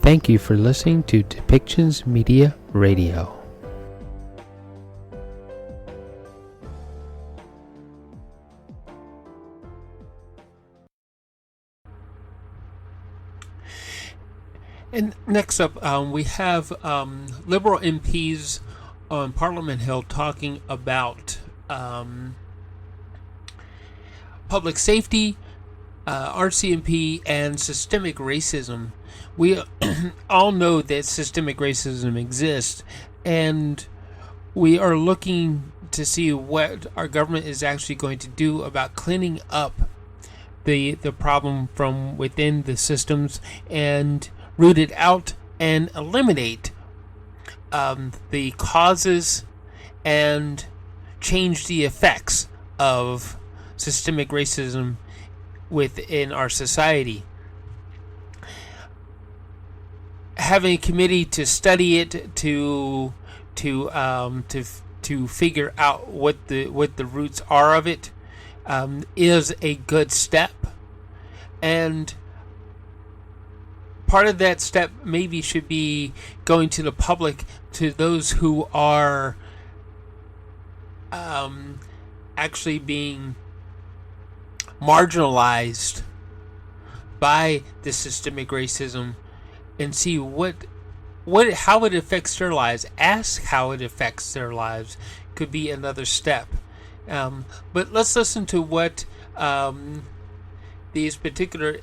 Thank you for listening to Depictions Media Radio. And next up, we have Liberal MPs on Parliament Hill talking about public safety, RCMP, and systemic racism. We all know that systemic racism exists, and we are looking to see what our government is actually going to do about cleaning up the problem from within the systems and root it out and eliminate the causes and change the effects of systemic racism within our society. Having a committee to study it, to figure out what the roots are of it, is a good step, and part of that step maybe should be going to the public, to those who are actually being marginalized by the systemic racism, and see how it affects their lives. Ask how it affects their lives could be another step. But let's listen to what these particular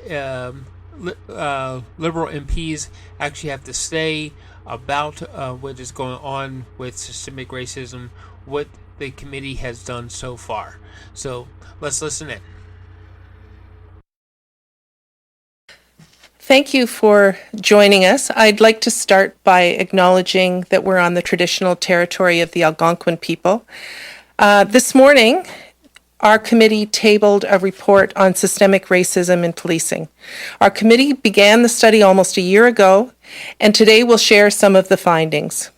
Liberal MPs actually have to say about what is going on with systemic racism, what the committee has done so far. So let's listen in. Thank you for joining us. I'd like to start by acknowledging that we're on the traditional territory of the Algonquin people. This morning, our committee tabled a report on systemic racism in policing. Our committee began the study almost a year ago, and today we'll share some of the findings.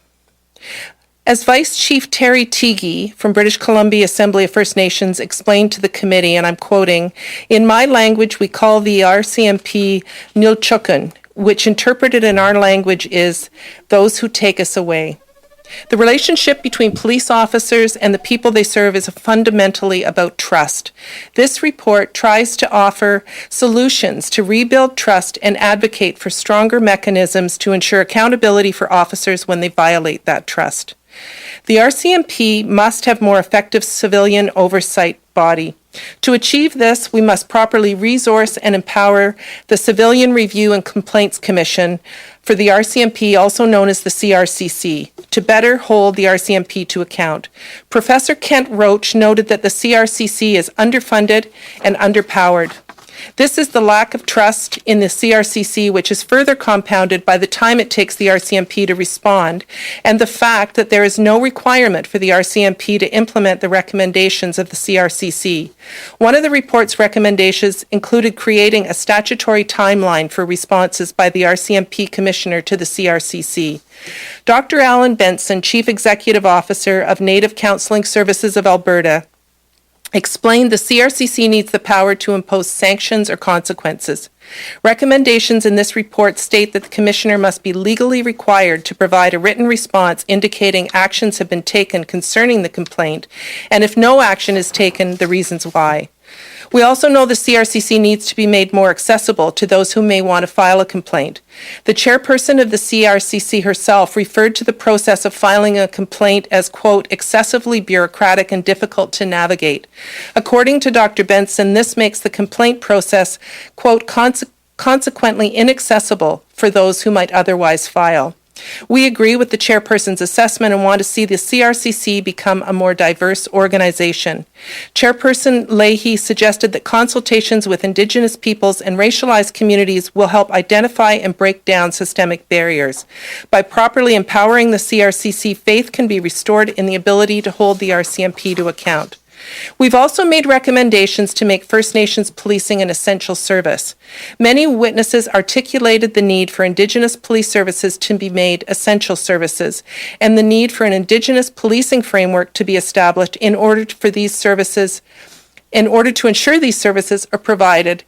As Vice Chief Terry Teague from British Columbia Assembly of First Nations explained to the committee, and I'm quoting, "In my language, we call the RCMP Nilchukun, which interpreted in our language is those who take us away. The relationship between police officers and the people they serve is fundamentally about trust. This report tries to offer solutions to rebuild trust and advocate for stronger mechanisms to ensure accountability for officers when they violate that trust. The RCMP must have more effective civilian oversight body. To achieve this, we must properly resource and empower the Civilian Review and Complaints Commission for the RCMP, also known as the CRCC, to better hold the RCMP to account. Professor Kent Roach noted that the CRCC is underfunded and underpowered. This is the lack of trust in the CRCC, which is further compounded by the time it takes the RCMP to respond, and the fact that there is no requirement for the RCMP to implement the recommendations of the CRCC. One of the report's recommendations included creating a statutory timeline for responses by the RCMP Commissioner to the CRCC. Dr. Alan Benson, Chief Executive Officer of Native Counselling Services of Alberta, explained the CRCC needs the power to impose sanctions or consequences. Recommendations in this report state that the Commissioner must be legally required to provide a written response indicating actions have been taken concerning the complaint, and if no action is taken, the reasons why. We also know the CRCC needs to be made more accessible to those who may want to file a complaint. The chairperson of the CRCC herself referred to the process of filing a complaint as, quote, excessively bureaucratic and difficult to navigate. According to Dr. Benson, this makes the complaint process, quote, consequently inaccessible for those who might otherwise file. We agree with the chairperson's assessment and want to see the CRCC become a more diverse organization. Chairperson Leahy suggested that consultations with Indigenous peoples and racialized communities will help identify and break down systemic barriers. By properly empowering the CRCC, faith can be restored in the ability to hold the RCMP to account. We've also made recommendations to make First Nations policing an essential service. Many witnesses articulated the need for Indigenous police services to be made essential services and the need for an Indigenous policing framework to be established in order to ensure these services are provided.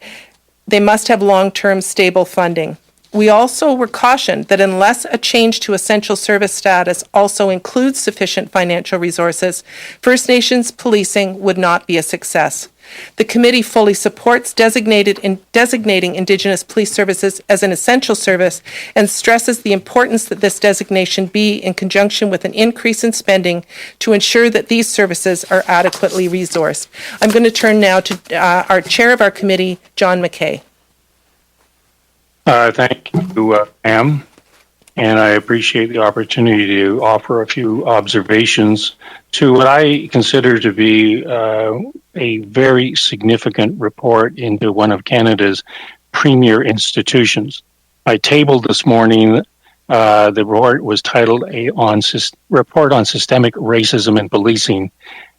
They must have long-term stable funding. We also were cautioned that unless a change to essential service status also includes sufficient financial resources, First Nations policing would not be a success. The committee fully supports designating Indigenous police services as an essential service and stresses the importance that this designation be in conjunction with an increase in spending to ensure that these services are adequately resourced. I'm going to turn now to our chair of our committee, John McKay. Thank you, Pam, and I appreciate the opportunity to offer a few observations to what I consider to be a very significant report into one of Canada's premier institutions. I tabled this morning, the report was titled Report on Systemic Racism in Policing,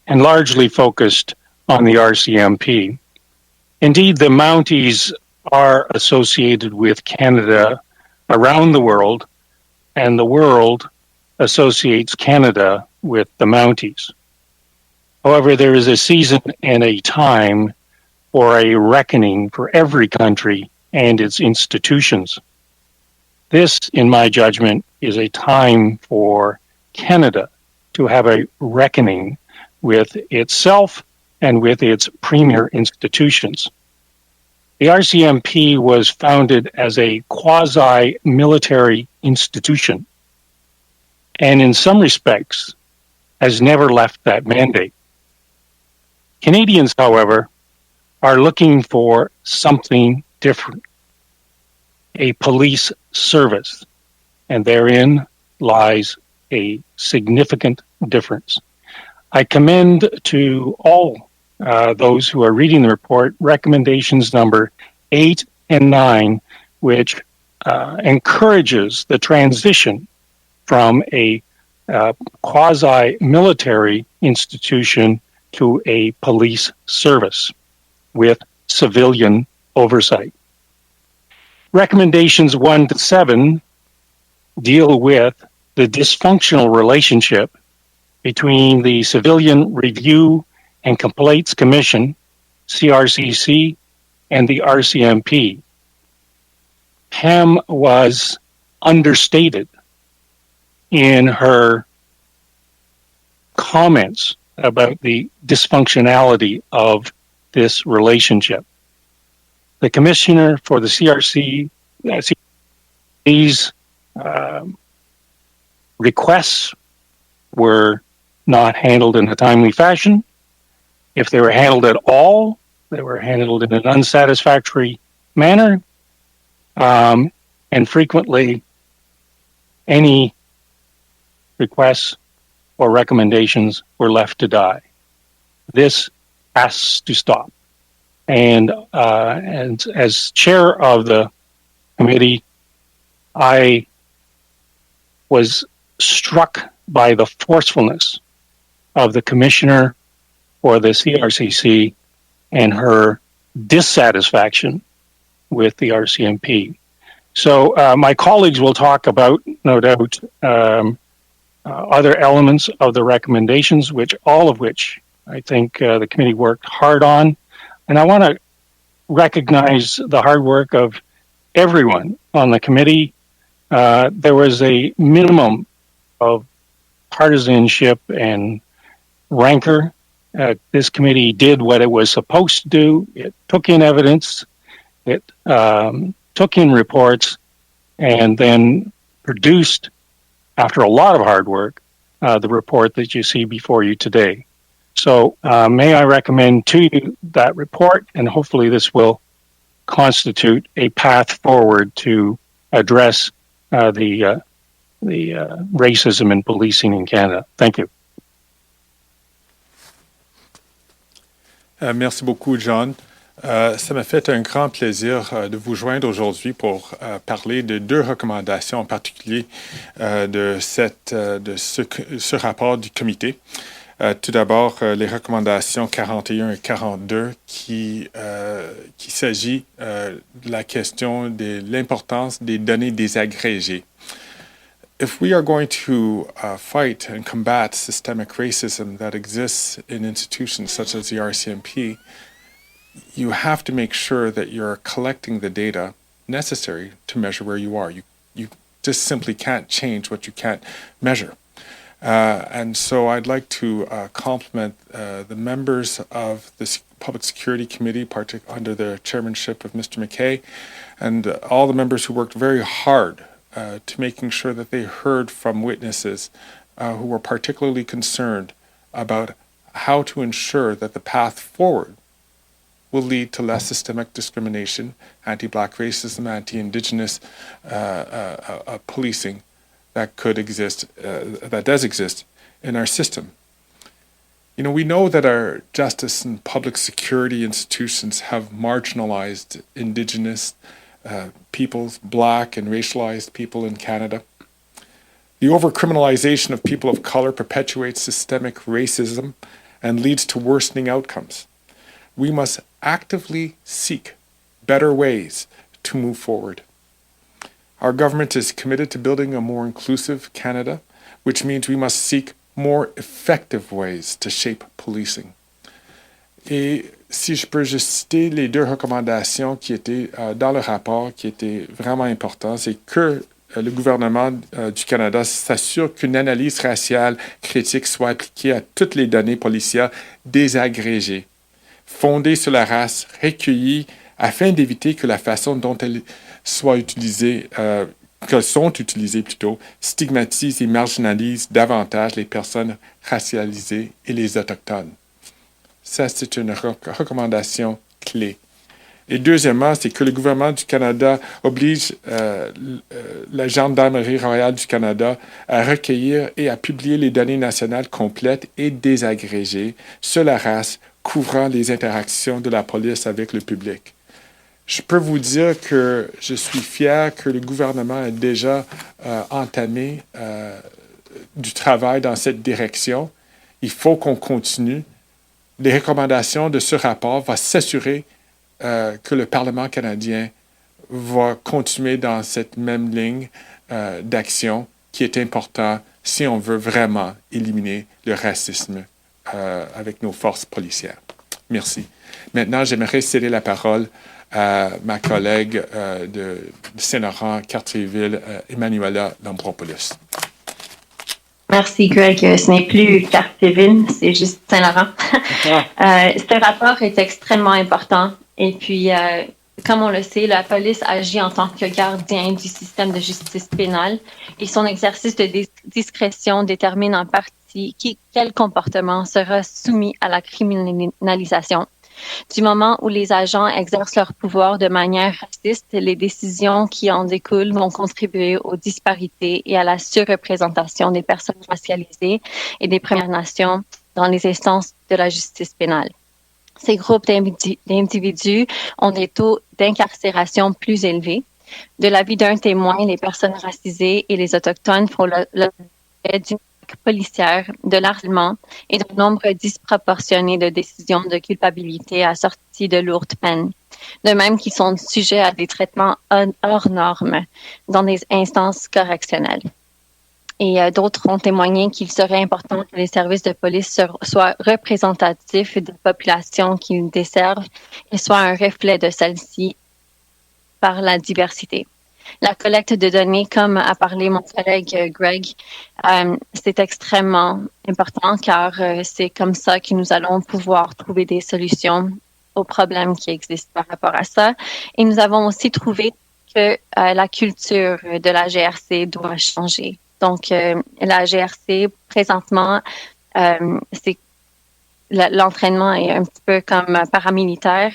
and largely focused on the RCMP. Indeed, the Mounties are associated with Canada around the world, and the world associates Canada with the Mounties. However, there is a season and a time for a reckoning for every country and its institutions. This, in my judgment, is a time for Canada to have a reckoning with itself and with its premier institutions. The RCMP was founded as a quasi-military institution, and in some respects has never left that mandate. Canadians, however, are looking for something different, a police service, and therein lies a significant difference. I commend to all those who are reading the report, recommendations number 8 and 9, which encourages the transition from a quasi-military institution to a police service with civilian oversight. Recommendations 1 to 7 deal with the dysfunctional relationship between the Civilian Review and Complaints Commission, CRCC, and the RCMP. Pam was understated in her comments about the dysfunctionality of this relationship. The commissioner for the CRC's requests were not handled in a timely fashion. If they were handled at all, they were handled in an unsatisfactory manner, and frequently any requests or recommendations were left to die. This has to stop. And as chair of the committee, I was struck by the forcefulness of the commissioner for the CRCC and her dissatisfaction with the RCMP. So my colleagues will talk about, no doubt, other elements of the recommendations, all of which I think the committee worked hard on. And I want to recognize the hard work of everyone on the committee. There was a minimum of partisanship and rancor. This committee did what it was supposed to do. It took in evidence, it took in reports, and then produced, after a lot of hard work, the report that you see before you today. So may I recommend to you that report, and hopefully this will constitute a path forward to address the racism in policing in Canada. Thank you. Merci beaucoup, John. Ça m'a fait un grand plaisir de vous joindre aujourd'hui pour parler de deux recommandations en particulier de ce rapport du comité. Tout d'abord, les recommandations 41 et 42 qui s'agit de la question de l'importance des données désagrégées. If we are going to fight and combat systemic racism that exists in institutions such as the RCMP, you have to make sure that you're collecting the data necessary to measure where you are. You just simply can't change what you can't measure. And so I'd like to compliment the members of the Public Security Committee, under the chairmanship of Mr. McKay, and all the members who worked very hard to making sure that they heard from witnesses who were particularly concerned about how to ensure that the path forward will lead to less systemic discrimination, anti-Black racism, anti-Indigenous policing that could exist, that does exist in our system. You know, we know that our justice and public security institutions have marginalized Indigenous peoples, Black and racialized people in Canada. The overcriminalization of people of color perpetuates systemic racism and leads to worsening outcomes. We must actively seek better ways to move forward. Our government is committed to building a more inclusive Canada, which means we must seek more effective ways to shape policing. Et si je peux juste citer les deux recommandations qui étaient dans le rapport, qui étaient vraiment importantes, c'est que le gouvernement du Canada s'assure qu'une analyse raciale critique soit appliquée à toutes les données policières désagrégées, fondées sur la race, recueillies afin d'éviter que la façon dont elles soient utilisées, qu'elles sont utilisées plutôt, stigmatisent et marginalisent davantage les personnes racialisées et les autochtones. Ça, c'est une recommandation clé. Et deuxièmement, c'est que le gouvernement du Canada oblige la Gendarmerie royale du Canada à recueillir et à publier les données nationales complètes et désagrégées sur la race couvrant les interactions de la police avec le public. Je peux vous dire que je suis fier que le gouvernement ait déjà entamé du travail dans cette direction. Il faut qu'on continue. Les recommandations de ce rapport vont s'assurer que le Parlement canadien va continuer dans cette même ligne d'action qui est important si on veut vraiment éliminer le racisme avec nos forces policières. Merci. Maintenant, j'aimerais céder la parole à ma collègue de Saint-Laurent, Cartierville, Emmanuela Lambropoulos. Merci, Greg. Ce n'est plus Cartierville, c'est juste Saint-Laurent. Ce rapport est extrêmement important. Et puis, comme on le sait, la police agit en tant que gardien du système de justice pénale et son exercice de discrétion détermine en partie quel comportement sera soumis à la criminalisation. Du moment où les agents exercent leur pouvoir de manière raciste, les décisions qui en découlent vont contribuer aux disparités et à la surreprésentation des personnes racialisées et des Premières Nations dans les instances de la justice pénale. Ces groupes d'individus ont des taux d'incarcération plus élevés. De l'avis d'un témoin, les personnes racisées et les Autochtones font l'objet d'une policière, de l'harcèlement et d'un nombre disproportionné de décisions de culpabilité assorties de lourdes peines. De même qu'ils sont sujets à des traitements hors normes dans des instances correctionnelles. Et d'autres ont témoigné qu'il serait important que les services de police soient représentatifs des populations qu'ils desservent et soient un reflet de celles-ci par la diversité. La collecte de données, comme a parlé mon collègue Greg, c'est extrêmement important car c'est comme ça que nous allons pouvoir trouver des solutions aux problèmes qui existent par rapport à ça. Et nous avons aussi trouvé que la culture de la GRC doit changer. Donc, la GRC, présentement, l'entraînement est un petit peu comme paramilitaire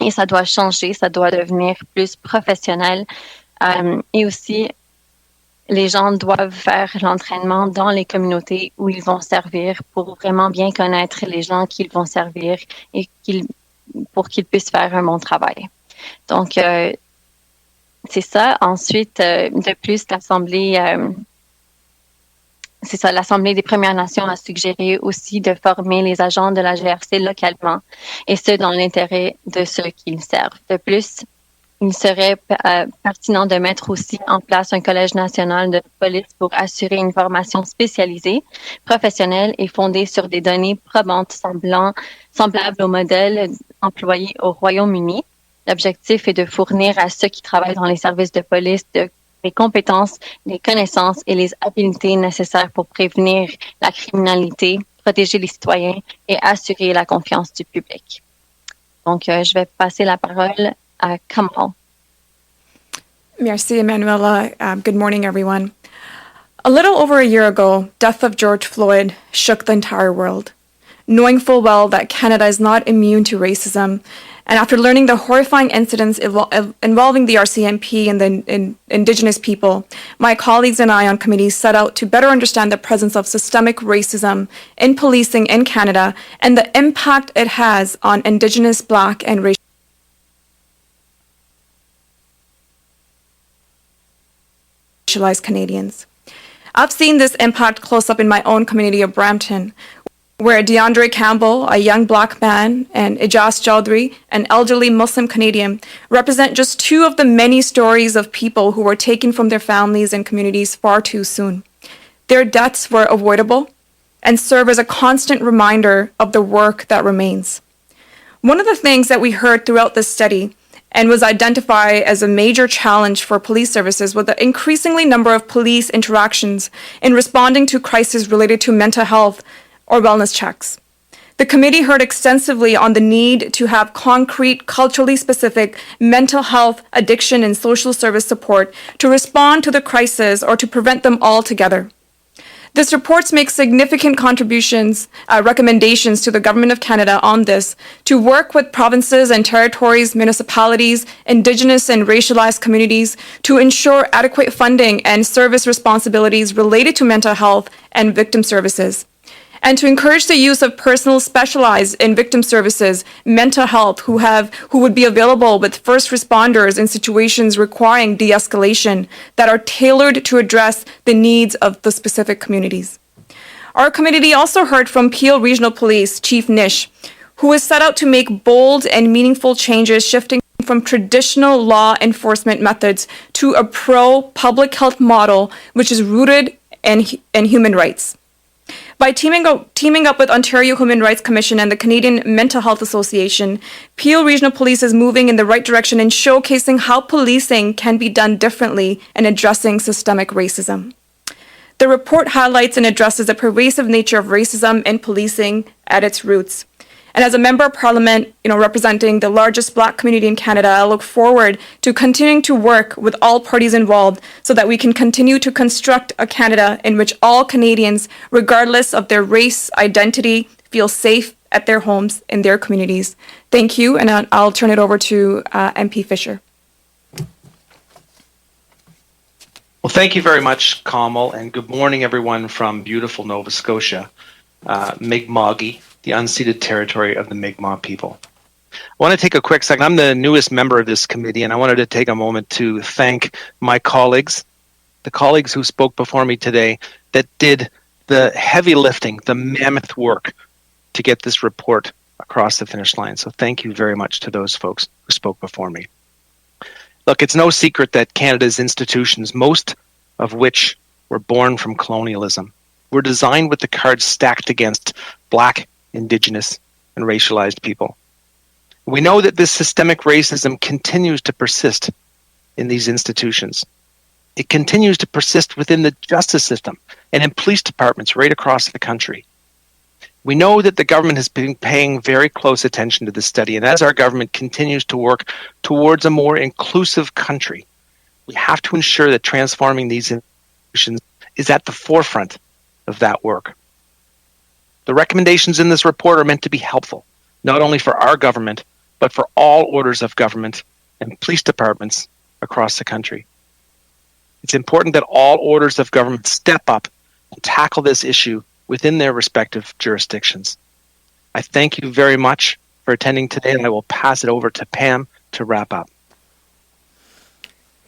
et ça doit changer, ça doit devenir plus professionnel. Et aussi, les gens doivent faire l'entraînement dans les communautés où ils vont servir pour vraiment bien connaître les gens qu'ils vont servir et pour qu'ils puissent faire un bon travail. Donc, c'est ça. Ensuite, de plus, l'Assemblée des Premières Nations a suggéré aussi de former les agents de la GRC localement, et ce, dans l'intérêt de ceux qu'ils servent. De plus, il serait pertinent de mettre aussi en place un collège national de police pour assurer une formation spécialisée, professionnelle et fondée sur des données probantes semblables au modèle employé au Royaume-Uni. L'objectif est de fournir à ceux qui travaillent dans les services de police les compétences, les connaissances et les habiletés nécessaires pour prévenir la criminalité, protéger les citoyens et assurer la confiance du public. Donc, je vais passer la parole à Kamal. Merci, Emanuela. Good morning, everyone. A little over a year ago, death of George Floyd shook the entire world. Knowing full well that Canada is not immune to racism, and after learning the horrifying incidents involving the RCMP and the Indigenous people, my colleagues and I on committee set out to better understand the presence of systemic racism in policing in Canada and the impact it has on Indigenous, Black, and racialized Canadians. I've seen this impact close up in my own community of Brampton, where DeAndre Campbell, a young Black man, and Ijaz Chaudhry, an elderly Muslim Canadian, represent just two of the many stories of people who were taken from their families and communities far too soon. Their deaths were avoidable and serve as a constant reminder of the work that remains. One of the things that we heard throughout this study and was identified as a major challenge for police services was the increasingly number of police interactions in responding to crises related to mental health or wellness checks. The committee heard extensively on the need to have concrete, culturally specific mental health, addiction, and social service support to respond to the crisis or to prevent them altogether. This report makes significant recommendations to the Government of Canada on this to work with provinces and territories, municipalities, Indigenous and racialized communities to ensure adequate funding and service responsibilities related to mental health and victim services, and to encourage the use of personnel specialized in victim services, mental health, who would be available with first responders in situations requiring de-escalation that are tailored to address the needs of the specific communities. Our committee also heard from Peel Regional Police Chief Nish, who has set out to make bold and meaningful changes, shifting from traditional law enforcement methods to a pro-public health model which is rooted in human rights. By teaming up with Ontario Human Rights Commission and the Canadian Mental Health Association, Peel Regional Police is moving in the right direction in showcasing how policing can be done differently in addressing systemic racism. The report highlights and addresses the pervasive nature of racism in policing at its roots. And as a member of Parliament, representing the largest Black community in Canada, I look forward to continuing to work with all parties involved so that we can continue to construct a Canada in which all Canadians, regardless of their race, identity, feel safe at their homes, in their communities. Thank you, and I'll turn it over to MP Fisher. Well, thank you very much, Kamal, and good morning, everyone from beautiful Nova Scotia, Mi'kma'ki, the unceded territory of the Mi'kmaq people. I want to take a quick second. I'm the newest member of this committee, and I wanted to take a moment to thank my colleagues, the colleagues who spoke before me today that did the heavy lifting, the mammoth work to get this report across the finish line. So thank you very much to those folks who spoke before me. Look, it's no secret that Canada's institutions, most of which were born from colonialism, were designed with the cards stacked against Black, Indigenous, and racialized people. We know that this systemic racism continues to persist in these institutions. It continues to persist within the justice system and in police departments right across the country. We know that the government has been paying very close attention to this study, and as our government continues to work towards a more inclusive country, we have to ensure that transforming these institutions is at the forefront of that work. The recommendations in this report are meant to be helpful, not only for our government, but for all orders of government and police departments across the country. It's important that all orders of government step up and tackle this issue within their respective jurisdictions. I thank you very much for attending today, and I will pass it over to Pam to wrap up.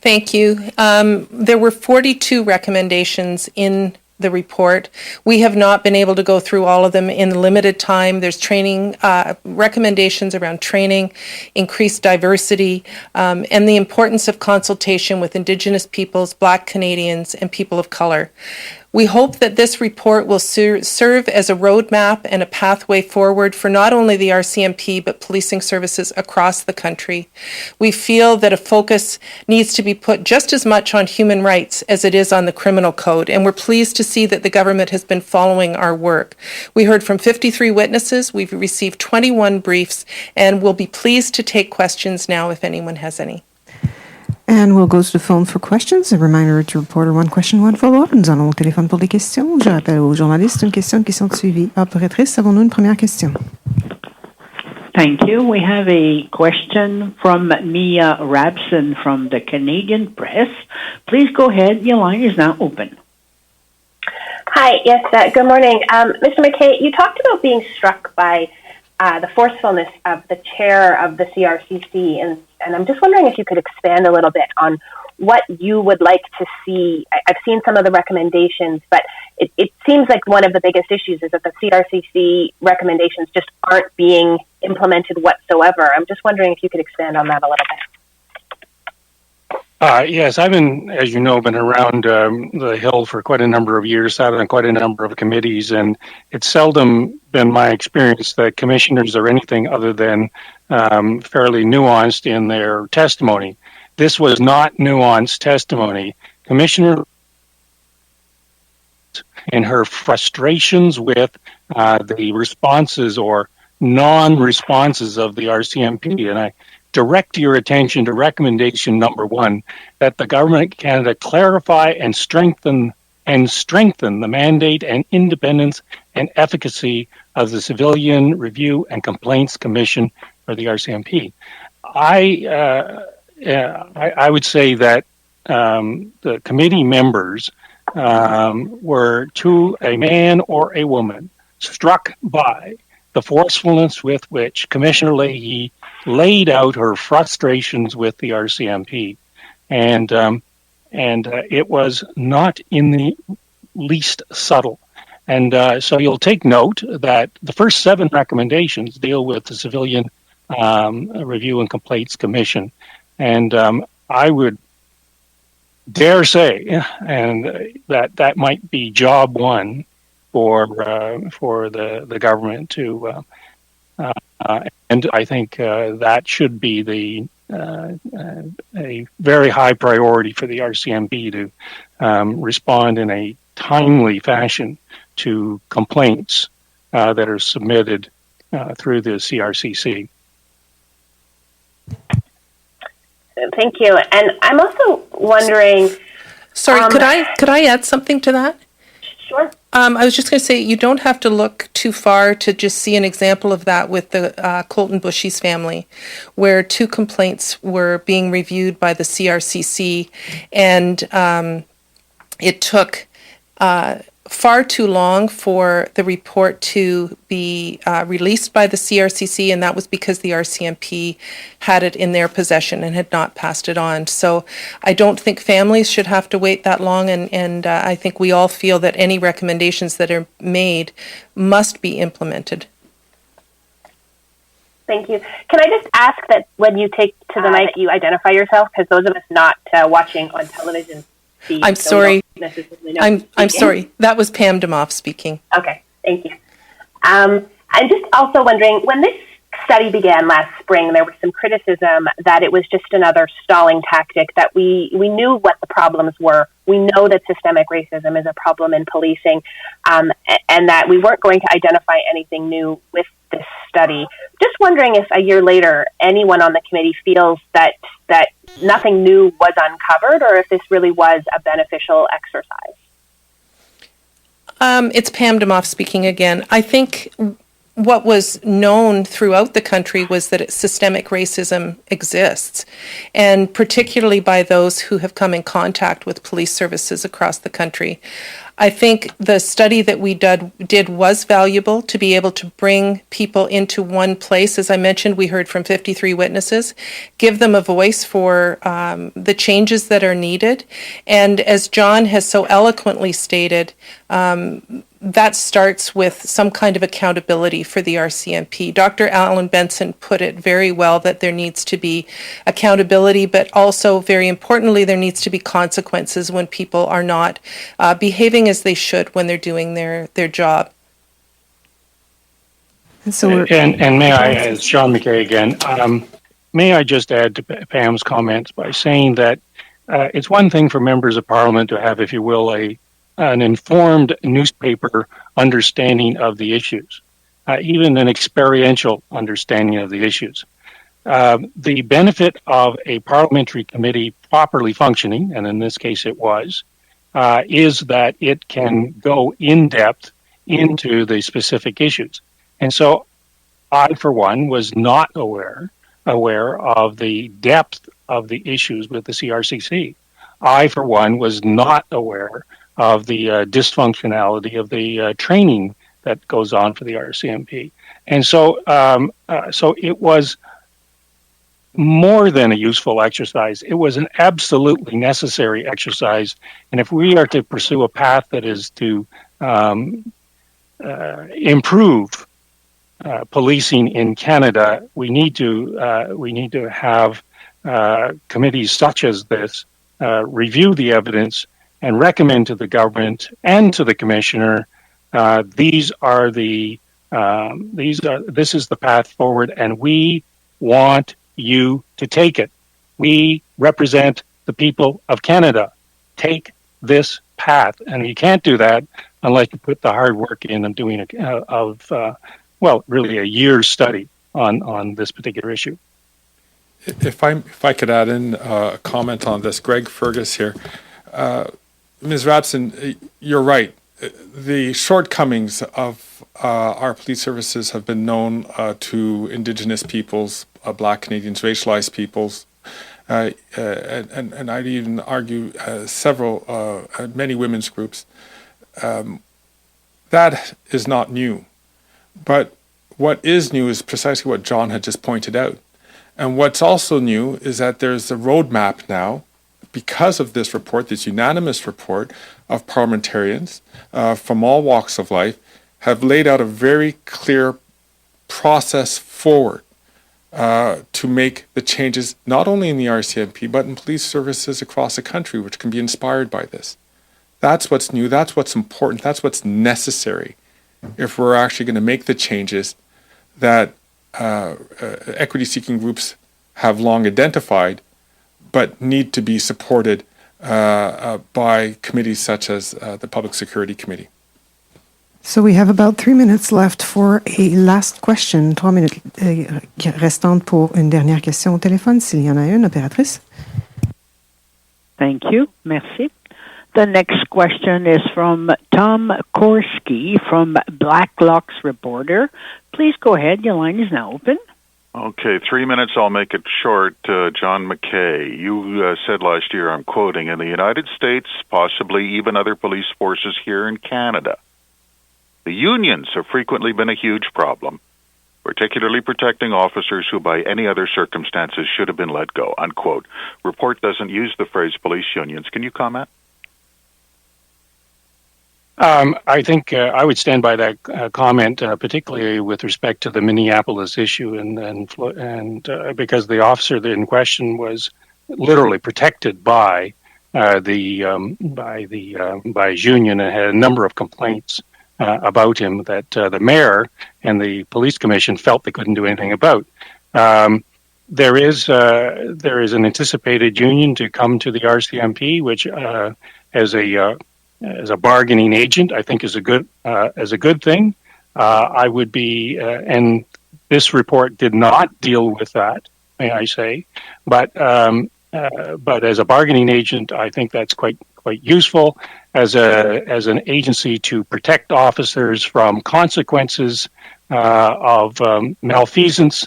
Thank you. There were 42 recommendations in the report. We have not been able to go through all of them in the limited time. There's training, recommendations around training, increased diversity, and the importance of consultation with Indigenous peoples, Black Canadians, and people of color. We hope that this report will serve as a roadmap and a pathway forward for not only the RCMP but policing services across the country. We feel that a focus needs to be put just as much on human rights as it is on the criminal code, and we're pleased to see that the government has been following our work. We heard from 53 witnesses, we've received 21 briefs, and we'll be pleased to take questions now if anyone has any. And we'll go to the phone for questions. A reminder to reporter, one question, one follow-up. Nous allons au téléphone pour des questions. Je rappelle aux journalistes une question qui sont suivies. Opératrice, avons-nous une première question? Thank you. We have a question from Mia Rabson from the Canadian Press. Please go ahead. Your line is now open. Hi, yes, good morning. Mr. McKay, you talked about being struck by the forcefulness of the chair of the CRCC, and I'm just wondering if you could expand a little bit on what you would like to see. I've seen some of the recommendations, but it seems like one of the biggest issues is that the CRCC recommendations just aren't being implemented whatsoever. I'm just wondering if you could expand on that a little bit. Yes, I've been, as you know, been around the Hill for quite a number of years, sat on quite a number of committees, and it's seldom been my experience that commissioners are anything other than fairly nuanced in their testimony. This was not nuanced testimony. Commissioner, in her frustrations with the responses or non-responses of the RCMP, and I direct your attention to recommendation number 1, that the Government of Canada clarify and strengthen the mandate and independence and efficacy of the Civilian Review and Complaints Commission for the RCMP. I would say that the committee members were, to a man or a woman, struck by the forcefulness with which Commissioner Leahy laid out her frustrations with the RCMP, and it was not in the least subtle. And so you'll take note that the first 7 recommendations deal with the Civilian Review and Complaints Commission, and I would dare say, and that might be job 1 for the government to. And I think that should be a very high priority for the RCMP to respond in a timely fashion to complaints that are submitted through the CRCC. Thank you. And I'm also wondering. Sorry, could I add something to that? Sure. I was just going to say, you don't have to look too far to just see an example of that with the Colton Bushy's family, where 2 complaints were being reviewed by the CRCC, and it took far too long for the report to be released by the CRCC, and that was because the RCMP had it in their possession and had not passed it on. So I don't think families should have to wait that long, and I think we all feel that any recommendations that are made must be implemented. Thank you. Can I just ask that when you take to the mic, you identify yourself, because those of us not watching on television. I'm sorry. I'm sorry. That was Pam Demoff speaking. Okay, thank you. I'm just also wondering, when this study began last spring, there was some criticism that it was just another stalling tactic, that we knew what the problems were. We know that systemic racism is a problem in policing, and that we weren't going to identify anything new with this study. Just wondering if a year later, anyone on the committee feels that nothing new was uncovered, or if this really was a beneficial exercise. It's Pam Demoff speaking again. I think what was known throughout the country was that systemic racism exists, and particularly by those who have come in contact with police services across the country. I think the study that we did was valuable to be able to bring people into one place. As I mentioned, we heard from 53 witnesses, give them a voice for the changes that are needed. And as John has so eloquently stated, that starts with some kind of accountability for the RCMP. Dr. Alan Benson put it very well, that there needs to be accountability, but also, very importantly, there needs to be consequences when people are not behaving doing as they should when they're doing their job. And so and may I, as John McKay again, may I just add to Pam's comments by saying that it's one thing for members of Parliament to have, if you will, an informed newspaper understanding of the issues, even an experiential understanding of the issues. The benefit of a parliamentary committee properly functioning, and in this case it was, is that it can go in depth into the specific issues. And so I, for one, was not aware of the depth of the issues with the CRCC. I, for one, was not aware of the dysfunctionality of the training that goes on for the RCMP. And so, so it was more than a useful exercise. It was an absolutely necessary exercise. And if we are to pursue a path that is to improve policing in Canada, we need to have committees such as this review the evidence and recommend to the government and to the commissioner this is the path forward, and we want you to take it. We represent the people of Canada. Take this path, and you can't do that unless you put the hard work in of doing really a year's study on this particular issue. If I could add in a comment on this, Greg Fergus here. Ms. Rabson, you're right. The shortcomings of our police services have been known to Indigenous peoples, Black Canadians, racialized peoples, and I'd even argue many women's groups. That is not new. But what is new is precisely what John had just pointed out. And what's also new is that there's a roadmap now, because of this report, this unanimous report of parliamentarians from all walks of life, have laid out a very clear process forward to make the changes not only in the RCMP, but in police services across the country, which can be inspired by this. That's what's new, that's what's important, that's what's necessary if we're actually going to make the changes that equity-seeking groups have long identified, but need to be supported by committees such as the Public Security Committee. So we have about 3 minutes left for a last question. 3 minutes restantes pour une dernière question au téléphone, s'il y en a une, opératrice. Thank you. Merci. The next question is from Tom Korski from Blacklock's Reporter. Please go ahead. Your line is now open. Okay, 3 minutes. I'll make it short. John McKay, you said last year, I'm quoting, in the United States, possibly even other police forces here in Canada, the unions have frequently been a huge problem, particularly protecting officers who by any other circumstances should have been let go, unquote. Report doesn't use the phrase police unions. Can you comment? I think I would stand by that comment, particularly with respect to the Minneapolis issue, and because the officer in question was literally protected by his union and had a number of complaints about him that the mayor and the police commission felt they couldn't do anything about. There is an anticipated union to come to the RCMP, which as a bargaining agent, I think is a good thing. I would be, and this report did not deal with that, may I say, but as a bargaining agent, I think that's quite useful as an agency to protect officers from consequences of malfeasance.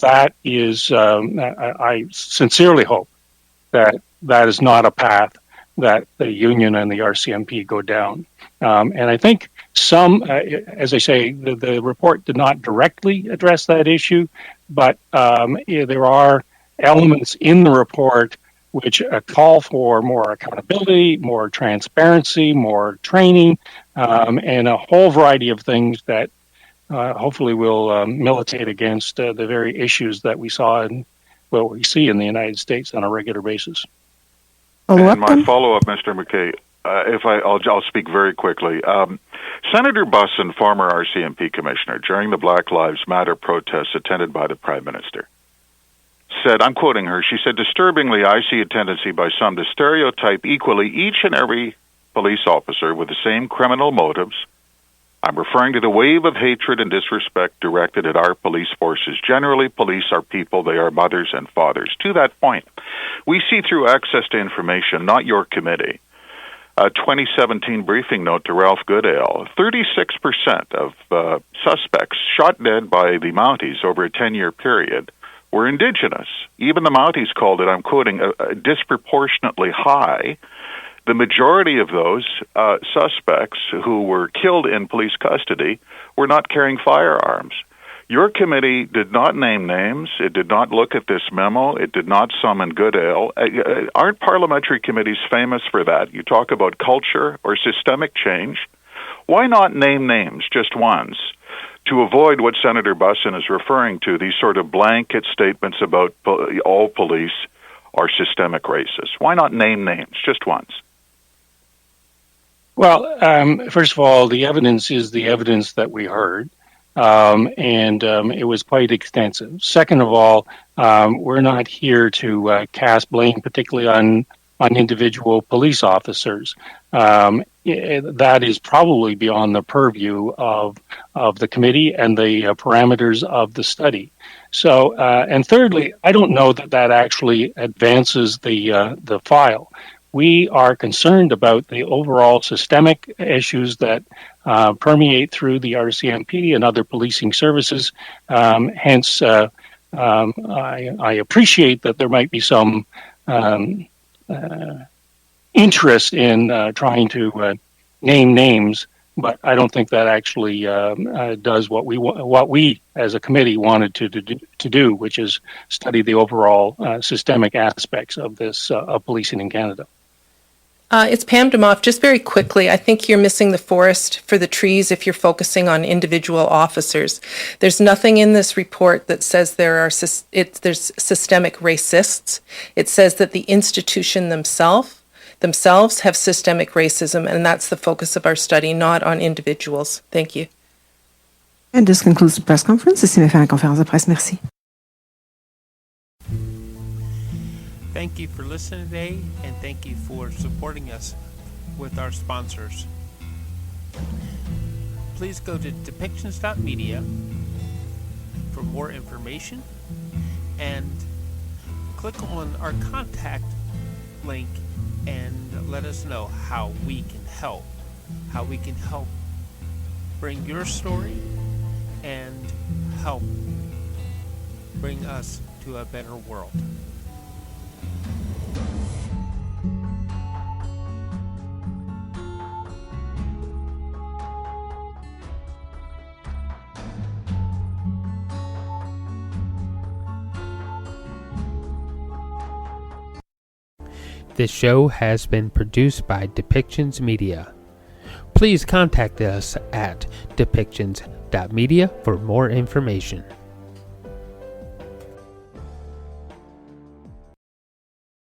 That is, I sincerely hope that is not a path that the union and the RCMP go down. And I think as I say, the report did not directly address that issue, but there are elements in the report which call for more accountability, more transparency, more training, and a whole variety of things that hopefully will militate against the very issues that we see in the United States on a regular basis. And my follow-up, Mr. McKay, I'll speak very quickly. Senator Bussin, former RCMP commissioner, during the Black Lives Matter protests attended by the Prime Minister, said, I'm quoting her, she said, disturbingly, I see a tendency by some to stereotype equally each and every police officer with the same criminal motives. I'm referring to the wave of hatred and disrespect directed at our police forces. Generally, police are people. They are mothers and fathers. To that point, we see through access to information, not your committee, a 2017 briefing note to Ralph Goodale, 36% of suspects shot dead by the Mounties over a 10-year period were Indigenous. Even the Mounties called it, I'm quoting, disproportionately high. The majority of those suspects who were killed in police custody were not carrying firearms. Your committee did not name names. It did not look at this memo. It did not summon Goodale. Aren't parliamentary committees famous for that? You talk about culture or systemic change. Why not name names just once to avoid what Senator Bussin is referring to, these sort of blanket statements about all police are systemic racists? Why not name names just once? Well, first of all, the evidence is the evidence that we heard, and it was quite extensive. Second of all, we're not here to cast blame, particularly on individual police officers. That is probably beyond the purview of the committee and the parameters of the study. So, and thirdly, I don't know that actually advances the file. We are concerned about the overall systemic issues that permeate through the RCMP and other policing services. Hence, I appreciate that there might be some interest in trying to name names, but I don't think that actually does what we as a committee wanted to do, which is study the overall systemic aspects of this of policing in Canada. It's Pam Demoff. Just very quickly, I think you're missing the forest for the trees if you're focusing on individual officers. There's nothing in this report that says there's systemic racists. It says that the institution themselves have systemic racism, and that's the focus of our study, not on individuals. Thank you. And this concludes the press conference. Ceci met fin la conférence de presse. Merci. Thank you for listening today, and thank you for supporting us with our sponsors. Please go to depictions.media for more information and click on our contact link and let us know how we can help bring your story and help bring us to a better world. This show has been produced by Depictions Media. Please contact us at depictions.media for more information.